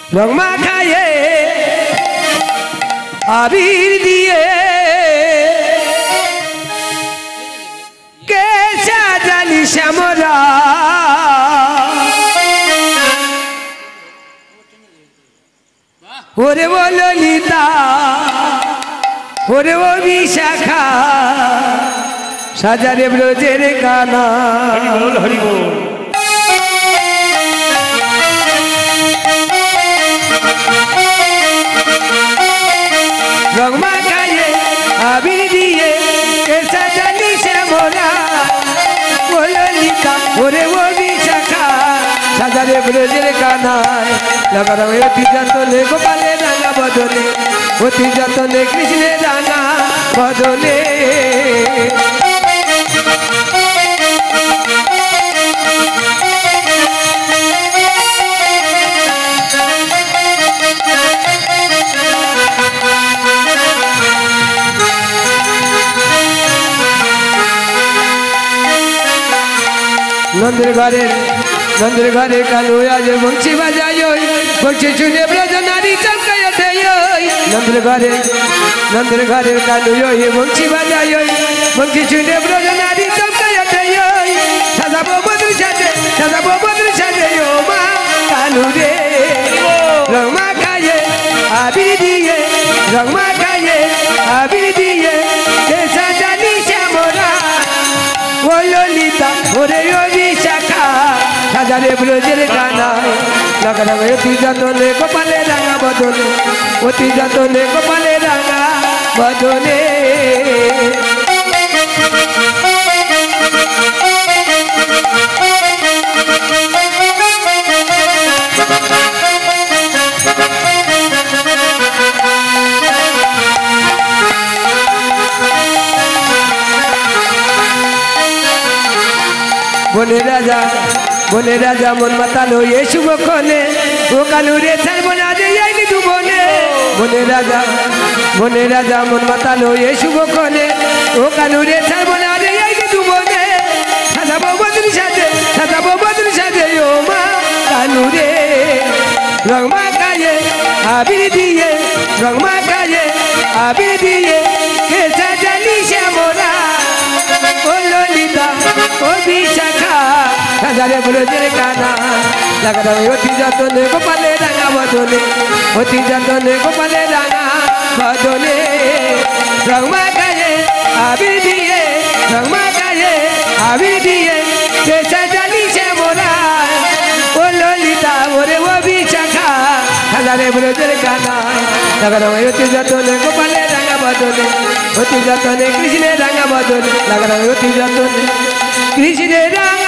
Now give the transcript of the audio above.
রং মাখায়ে আবির দিয়ে কে সাজালি শ্যামরা ওরে ও ললিতা ওরে ও বিশাখা সাজারে ব্রজের কানা হরি বল রং মাখায়ে আবির দিয়ে কে সাজালি শ্যামরা ও ললিতা ওরে ও বিশাখা সাজারে ব্রজের কানায় লাগানো অতি যতনে গোপালে রাঙা বদলে অতি যতনে কৃষ্ণের রাঙা বদলে नंदर घरे कालू आज बंशी बजाई बंशी सुने ब्रज नारी चमकाय नंदर घरे कालू बंशी बजाई बंशी सुने ब्रज नारी चमकाय सादा बद्र साजे ओ मा कालू रे रंगमा खाए आबिर दिए रंगमा खाए आबिर दिए कैसा जानी श्यामरा ओ ललिता ओरे ओ विशाखा সাজারে ব্রজের গানায় লাগানো অতি যতনে গোপালে রাঙা বদলে অতি যতনে গোপালে রাঙা বদলে বনে রাজা মন মাতালো এ শুভক্ষণে ও কালু রে ছাড়বনা যে আইনি তু বনে রাজা মন মাতালো এ শুভক্ষণে ও কালু রে ছাড়বনা যে আইনি তু বনে সাজাবো বদরি সাজে ও মা কালু রে রং মাখায়ে আবির দিয়ে রং মাখায়ে আবির দিয়ে কে সাজালি শ্যামরা ও ললিতা ও বিশাখা সাজারে ব্রজের কানা লাগানো অতি যতনে গোপালে রাঙা বদলে অতি যতনে গোপালে রাঙা বদলে রং মাখায়ে আবির দিয়ে রং মাখায়ে আবির দিয়ে কে সাজালি শ্যামরা ও ললিতা ওরে ও বিশাখা সাজারে ব্রজের কানা লাগানো অতি যতনে গোপালে রাঙা বদলে অতি যতনে কৃষ্ণের রাঙা বদলে লাগানো অতি যতনে কৃষ্ণের রাঙা